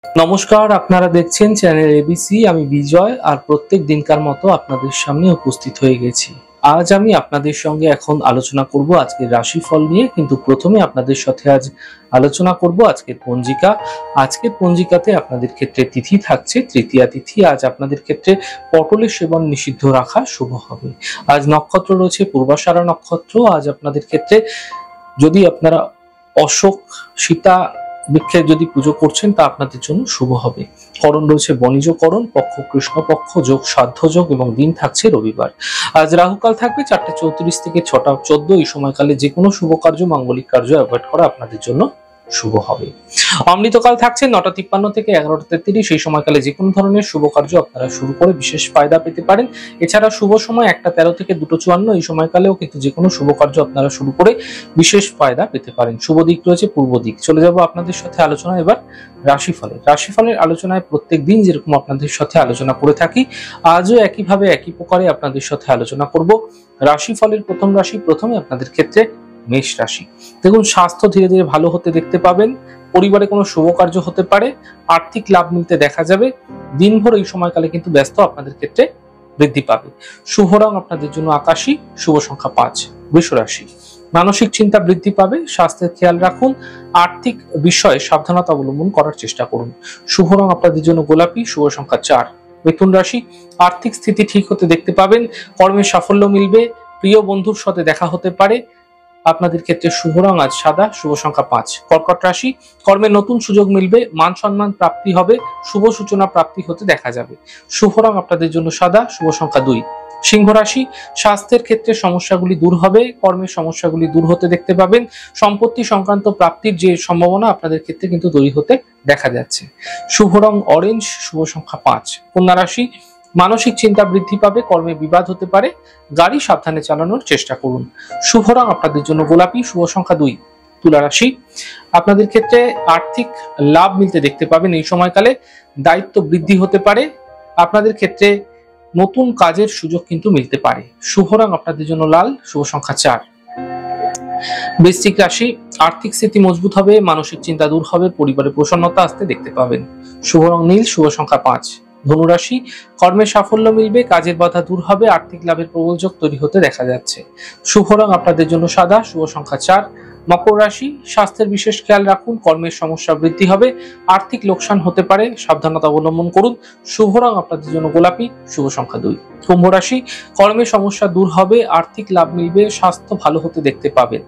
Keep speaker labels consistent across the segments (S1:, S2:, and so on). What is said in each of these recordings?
S1: নমস্কার, আপনারা দেখছেন চ্যানেল এবিসি। আমি বিজয়, আর প্রত্যেক দিনকার মতো আপনাদের সামনে উপস্থিত হয়ে গেছি। আজ আমি আপনাদের সঙ্গে এখন আলোচনা করব আজকের রাশিফল নিয়ে, কিন্তু প্রথমে আপনাদের সাথে আজ আলোচনা করব আজকের পঞ্জিকা। আজকের পঞ্জিকাতে আপনাদের ক্ষেত্রে তিথি থাকছে তৃতীয়া তিথি। আজ আপনাদের ক্ষেত্রে পটলের সেবন নিষিদ্ধ রাখা শুভ হবে। আজ নক্ষত্র রয়েছে পূর্বাষাঢ়া নক্ষত্র। আজ আপনাদের ক্ষেত্রে যদি আপনারা অশোক সীতা বৃক্ষের যদি পুজো করছেন তা আপনাদের জন্য শুভ হবে। করণ রয়েছে বণিজ করণ, পক্ষ কৃষ্ণপক্ষ, যোগ সাধ্য যোগ এবং দিন থাকছে রবিবার। আজ রাহুকাল থাকবে 4:34 থেকে 6:14। এই সময়কালে যে কোনো শুভ কার্য, মাঙ্গলিক কার্য অ্যাভয়েড করা আপনাদের জন্য শুভ হবে। অমৃতকাল থাকছে 9:53 থেকে 11:33। এই সময়কালে যে কোনো ধরনের শুভ কার্য আপনারা শুরু করে বিশেষ ফায়দা পেতে পারেন। এছাড়া শুভ সময় 1:13 থেকে 2:54। এই সময়কালেও কিন্তু যে কোনো শুভ কার্য আপনারা শুরু করে বিশেষ ফায়দা পেতে পারেন। শুভ দিক রয়েছে পূর্ব দিক। চলে যাব আপনাদের সাথে আলোচনা এবার রাশিফলের আলোচনায় প্রত্যেক দিন যেরকম আপনাদের সাথে আলোচনা করে থাকি, আজও একইভাবে একই প্রকারে আপনাদের সাথে আলোচনা করব। রাশিফলের প্রথম রাশি, প্রথমে আপনাদের ক্ষেত্রে মেষ রাশি। দেখুন, স্বাস্থ্য ধীরে ধীরে ভালো হতে দেখতে পাবেন। পরিবারে কোনো শুভ কার্য হতে পারে, আর্থিক লাভ মিলতে দেখা যাবে। দিনভর এই সময়কালে কিন্তু ব্যস্ত আপনাদের ক্ষেত্রে বৃদ্ধি পাবে। শুভ রং আপনাদের জন্য আকাশী, শুভ সংখ্যা 5। বৃষ রাশি, মানসিক চিন্তা বৃদ্ধি পাবে, স্বাস্থ্যের খেয়াল রাখুন, আর্থিক বিষয়ে সাবধানতা অবলম্বন করার চেষ্টা করুন। শুভ রং আপনাদের জন্য গোলাপি, শুভ সংখ্যা 4। মিথুন রাশি, আর্থিক স্থিতি ঠিক হতে দেখতে পাবেন, কর্মে সাফল্য মিলবে, প্রিয় বন্ধুর সাথে দেখা হতে পারে। আপনাদের ক্ষেত্রে শুভ রং আজ সাদা, শুভ সংখ্যা 5। কর্কট রাশি, কর্মে নতুন সুযোগ মিলবে, মান সম্মান প্রাপ্তি হবে, শুভ সূচনা প্রাপ্তি হতে দেখা যাবে। শুভ রং আপনাদের জন্য সাদা, শুভ সংখ্যা 2। সিংহ রাশি, স্বাস্থ্যের ক্ষেত্রে সমস্যাগুলি দূর হবে, কর্মের সমস্যাগুলি দূর হতে দেখতে পাবেন। সম্পত্তি সংক্রান্ত প্রাপ্তির যে সম্ভাবনা আপনাদের ক্ষেত্রে কিন্তু তৈরি হতে দেখা যাচ্ছে। শুভ রং অরেঞ্জ, শুভ সংখ্যা 5। কন্যা রাশি, মানসিক চিন্তা বৃদ্ধি পাবে, কর্মে বিবাদ হতে পারে, গাড়ি সাবধানে চালানোর চেষ্টা করুন। শুভ রং আপনাদের জন্য গোলাপি, শুভ সংখ্যা 2। তুলা রাশি, আপনাদের ক্ষেত্রে আর্থিক লাভ মিলতে দেখতে পাবেন। এই সময়কালে দায়িত্ব বৃদ্ধি হতে পারে, আপনাদের ক্ষেত্রে নতুন কাজের সুযোগ কিন্তু মিলতে পারে। শুভ রং আপনাদের জন্য লাল, শুভ সংখ্যা 4। বৃশ্চিক রাশি, আর্থিক স্থিতি মজবুত হবে, মানসিক চিন্তা দূর হবে, পরিবারে প্রসন্নতা আসতে দেখতে পাবেন। শুভ রং নীল, শুভ সংখ্যা 5। ধনু রাশি, কর্মে সাফল্য মিলবে, কাজের বাধা দূর হবে, আর্থিক লাভের প্রবল যোগ তৈরি হতে দেখা যাচ্ছে। শুভ রং আপনাদের জন্য সাদা, শুভ সংখ্যা 4। মকর রাশি, স্বাস্থ্যের বিশেষ খেয়াল রাখুন, কর্মের সমস্যা বৃদ্ধি হবে, আর্থিক লোকসান হতে পারে, সাবধানতা অবলম্বন করুন। শুভ রং আপনাদের জন্য গোলাপি, শুভ সংখ্যা 2। কুম্ভ রাশি, কর্মের সমস্যা দূর হবে, আর্থিক লাভ মিলবে, স্বাস্থ্য ভালো হতে দেখতে পাবেন।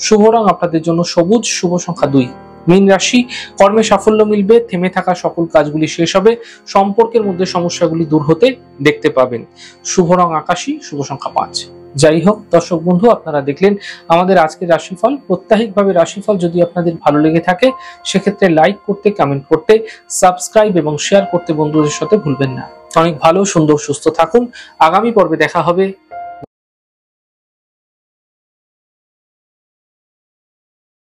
S1: শুভ রং আপনাদের জন্য সবুজ, শুভ সংখ্যা 2। মীন রাশি, কর্মে সাফল্য মিলবে, থেমে থাকা সকল কাজগুলি শেষ হবে, সম্পর্কের মধ্যে সমস্যাগুলি দূর হতে দেখতে পাবেন। শুভ রং আকাশী, শুভ সংখ্যা 5। যাই হোক দর্শক বন্ধু, আপনারা দেখলেন আমাদের আজকের রাশিফল। প্রত্যাহিকভাবে রাশিফল যদি আপনাদের ভালো লেগে থাকে, সেক্ষেত্রে লাইক করতে, কমেন্ট করতে, সাবস্ক্রাইব এবং শেয়ার করতে বন্ধুদের সাথে ভুলবেন না। অনেক ভালো, সুন্দর, সুস্থ থাকুন। আগামী পর্বে দেখা হবে।